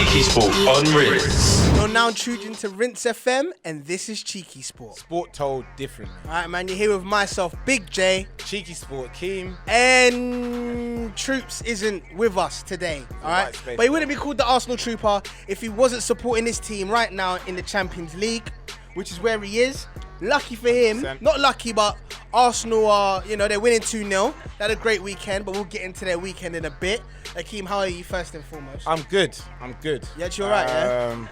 CheekySport on Rinse. You're now tuned into RinseFM, and this is CheekySport. Sport told differently. Alright, man, you're here with myself, Big J. CheekySport, Akeem. And Troops isn't with us today, alright? But he wouldn't be called the Arsenal Trooper if he wasn't supporting his team right now in the Champions League, which is where he is. Lucky for him. 100%. Not lucky, but Arsenal are, they're winning 2-0. They had a great weekend, but we'll get into their weekend in a bit. Akeem, how are you first and foremost? I'm good. Yeah, you're right, yeah?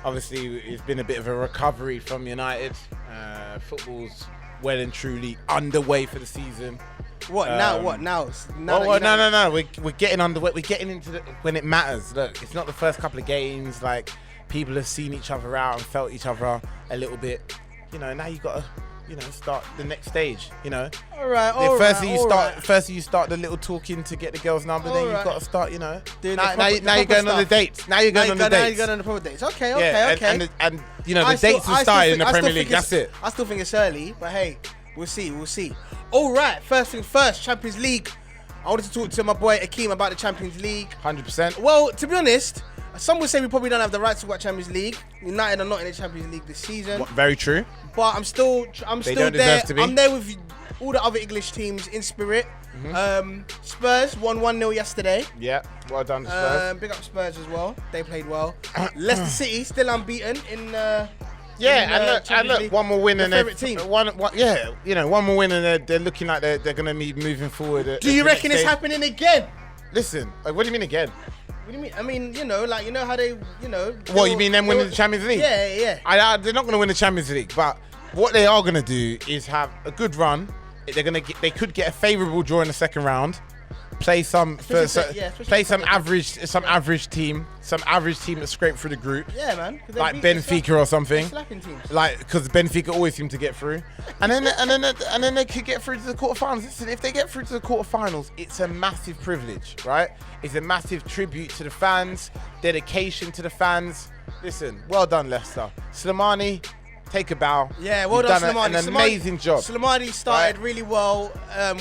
Obviously, it's been a bit of a recovery from United. Football's well and truly underway for the season. What now? No. We're getting underway. We're getting into when it matters. Look, it's not the first couple of games. Like, people have seen each other out and felt each other a little bit. Now you got to, start the next stage. All right. First you start the little talking to get the girl's number. Then you've got to start, Now you're going on the dates. Now you're going on the dates. Now you're going on the proper dates. Okay. And the dates have started in the Premier League. That's it. I still think it's early, but hey, we'll see. All right. First thing first, Champions League. I wanted to talk to my boy Akeem about the Champions League. 100%. Well, to be honest, some would say we probably don't have the right to talk about Champions League. United are not in the Champions League this season. Very true. But I'm still there. Deserve to be. I'm there with all the other English teams in spirit. Spurs won 1-0 yesterday. Yeah, well done, Spurs. Big up Spurs as well. They played well. Leicester City still unbeaten in. Look, one more win and favorite team. One more win and they're looking like they're going to be moving forward. Do you reckon it's happening again? Listen, what do you mean again? What do you mean? I mean, how they, What, you mean them winning the Champions League? Yeah. They're not going to win the Champions League, but what they are going to do is have a good run. They could get a favourable draw in the second round. Play some average team that scrape through the group. Yeah, man. Like Benfica or something. Slapping teams. Like, because Benfica always seem to get through, and then they could get through to the quarterfinals. Listen, if they get through to the quarterfinals, it's a massive privilege, right? It's a massive tribute to the fans, dedication to the fans. Listen, well done, Leicester. Slimani, take a bow. Yeah, well done, Slimani. An amazing job. Slimani started really well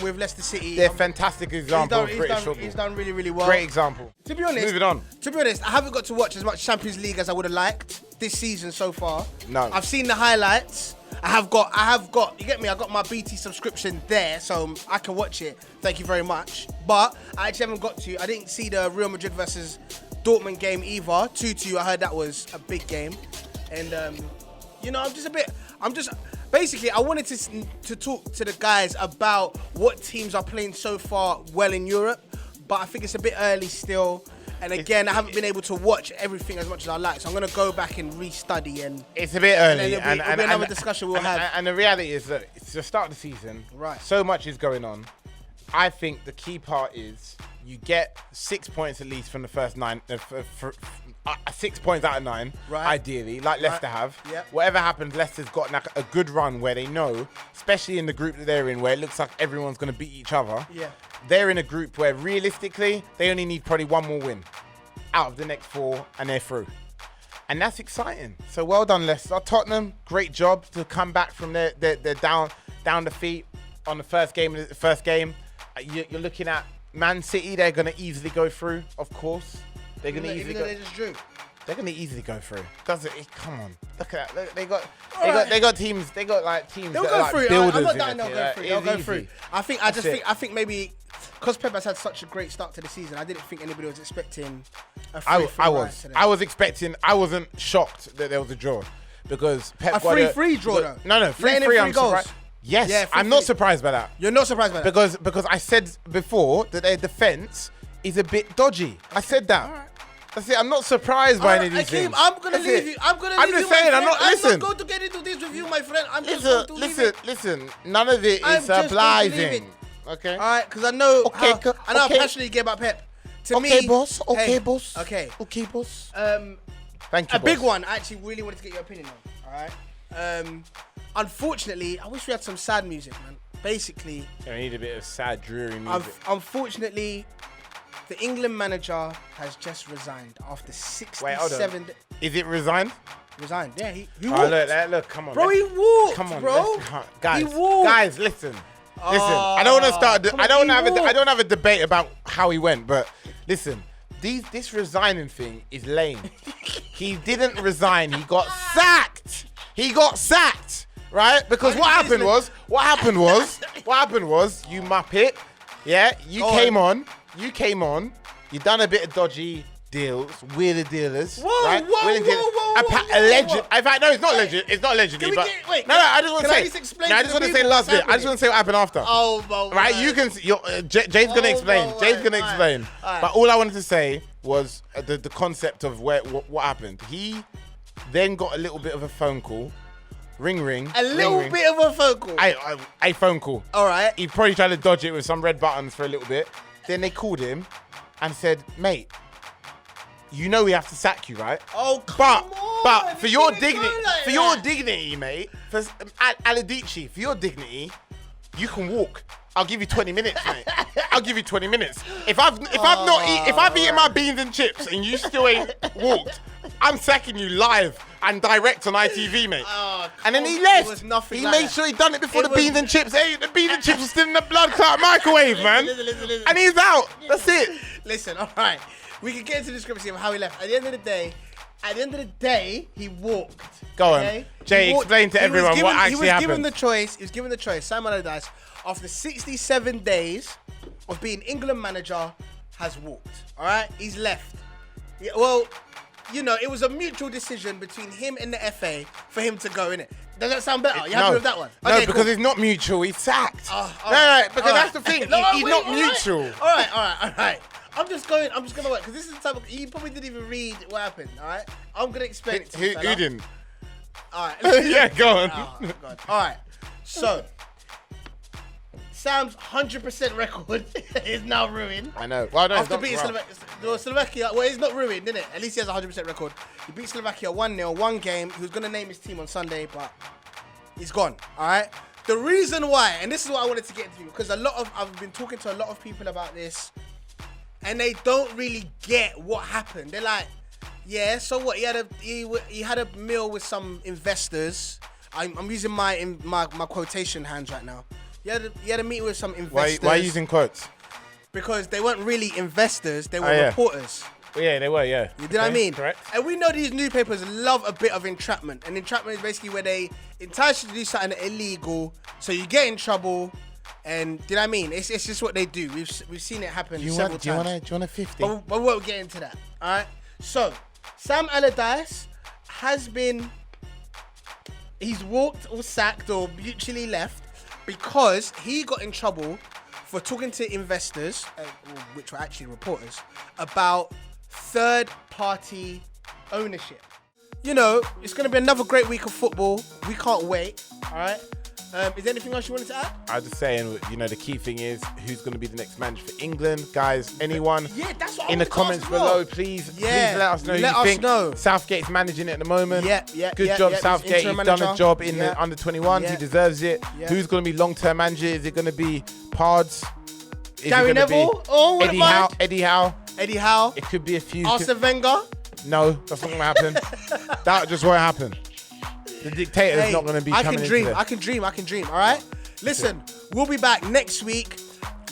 with Leicester City. They're a fantastic example of British football. He's done really, really well. Great example. To be honest, moving on. To be honest, I haven't got to watch as much Champions League as I would have liked this season so far. No. I've seen the highlights. I have got, you get me? I got my BT subscription there, so I can watch it. Thank you very much. But I actually haven't got to. I didn't see the Real Madrid versus Dortmund game either. 2-2. I heard that was a big game, and basically, I wanted to talk to the guys about what teams are playing so far well in Europe, but I think it's a bit early still. And again, I haven't been able to watch everything as much as I like, so I'm going to go back and restudy. And it's a bit early. And it'll be another discussion we'll have. And the reality is that it's the start of the season. Right. So much is going on. I think the key part is you get 6 points at least from the first 9. 6 points out of 9, right. Ideally, like Leicester have. Yep. Whatever happens, Leicester's got like a good run where they know, especially in the group that they're in, where it looks like everyone's going to beat each other. Yeah. They're in a group where realistically, they only need probably one more win out of the next 4, and they're through. And that's exciting. So well done, Leicester. Tottenham, great job to come back from their down defeat on the first game. You're looking at Man City. They're going to easily go through, of course. They're going to easily go. They just drew. They're going to easily go through. Come on. Look at that. Look, they got teams. They got like teams. They'll that go are like through. builders. I'm not doubting they'll go through. They'll go easy. through. I think maybe because Pep has had such a great start to the season, I didn't think anybody was expecting a 3-3 I was expecting. I wasn't shocked that there was a draw because Pep a 3-3 draw though. No, 3-3. I'm surprised. Yes, yeah, I'm not surprised by that. You're not surprised by that because I said before that their defense is a bit dodgy. I said that. All right. That's it. I'm not surprised by any of these things. I'm gonna leave you. I'm just saying. I'm not going to get into this with you, my friend. Listen. None of it is obliging. Okay. All right, because I know how passionate you get about Pep. Okay, boss. Okay. Thank you. A big one. I actually really wanted to get your opinion on. All right. Unfortunately, I wish we had some sad music, man. Basically, I need a bit of sad, dreary music. Unfortunately, the England manager has just resigned after 67 days. Is it resigned? Resigned, yeah. He walked. Look, come on. Bro, he walked, come on, bro. Guys, listen. I don't want to start. I don't have a debate about how he went, but listen. this resigning thing is lame. He didn't resign. He got sacked. Right? Because what happened was, you muppet, yeah, you came on, you done a bit of dodgy deals, weird dealers, right? Alleged. In fact, no, it's not alleged. It's not allegedly. But wait, no, I just want to say. Explain I just want to say last bit. I just want to say what happened after. Oh, right. You can. Jay's gonna explain. Jay's gonna explain. But all I wanted to say was the concept of what happened. He then got a little bit of a phone call. Ring. A little bit of a phone call. A phone call. All right. He probably tried to dodge it with some red buttons for a little bit. Then they called him and said, mate, you know we have to sack you, right? Oh, come on. But for your dignity, mate, for Aladici, for your dignity, you can walk. I'll give you 20 minutes, mate. I'll give you 20 minutes. If I've eaten my beans and chips and you still ain't walked, I'm sacking you live and direct on ITV, mate. And then he left. He made sure he done it before the beans and chips. Hey, the beans and chips were still in the blood clot microwave, man. Listen. And he's out. That's it. Listen, all right. We can get into the discrepancy of how he left. At the end of the day, he walked. Go on. Jay, explain to everyone what actually happened. He was given the choice. Sam Allardyce, after 67 days of being England manager, has walked. All right? He's left. Yeah, well, you know, it was a mutual decision between him and the FA for him to go, innit? Does that sound better? You happy with that one? Okay, no, because it's not mutual. He's sacked. No, because that's the thing. He's not mutual. All right. I'm just gonna work because this is the type of, you probably didn't even read what happened. All right, I'm gonna explain it to you. Who didn't? All right. Yeah, go on. Oh, God. All right. So Sam's 100% record is now ruined. I know. Well, no, after beating Slovakia, well, it's not ruined, isn't it? At least he has a 100% record. He beat Slovakia 1-0, one game. He was gonna name his team on Sunday, but he's gone. All right. The reason why, and this is what I wanted to get into, because I've been talking to a lot of people about this. And they don't really get what happened. They're like, yeah, so what? He had a meal with some investors. I'm using my quotation hands right now. He had a meeting with some investors. Why are you using quotes? Because they weren't really investors. They were reporters. Well, yeah, they were, yeah. You know what I mean? Correct. And we know these newspapers love a bit of entrapment. And entrapment is basically where they entice you to do something illegal, so you get in trouble. And do you know what I mean? It's just what they do. We've seen it happen several times. Do you want a 50? But we won't get into that. All right. So Sam Allardyce he's walked or sacked or mutually left because he got in trouble for talking to investors, which were actually reporters, about third-party ownership. You know, it's going to be another great week of football. We can't wait. All right. Is there anything else you wanted to add? I was just saying, you know, the key thing is who's going to be the next manager for England. Guys, anyone that's what in the comments below, please let us know who you think. Southgate's managing it at the moment. Good job, Southgate. He's done a job in the under-21s. He deserves it. Who's going to be long-term manager? Is it going to be Pards? Gary Neville? Eddie Howe? It could be a few. Arsene Wenger? No, that's not going to happen. That just won't happen. The dictator's not going to be coming into there. I can dream, all right? Listen, we'll be back next week.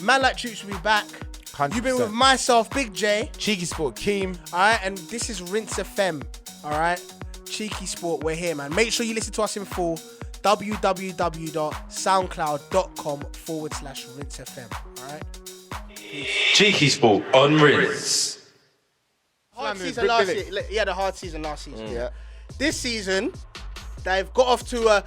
Man Like Troops will be back. 100%. You've been with myself, Big J. CheekySport, Akeem. All right, and this is RinseFM, all right? Cheeky Sport, we're here, man. Make sure you listen to us in full. www.soundcloud.com/RinseFM, all right? CheekySport on Rinse. Hard season last year. He had a hard season last season. Yeah. This season, they've got off to a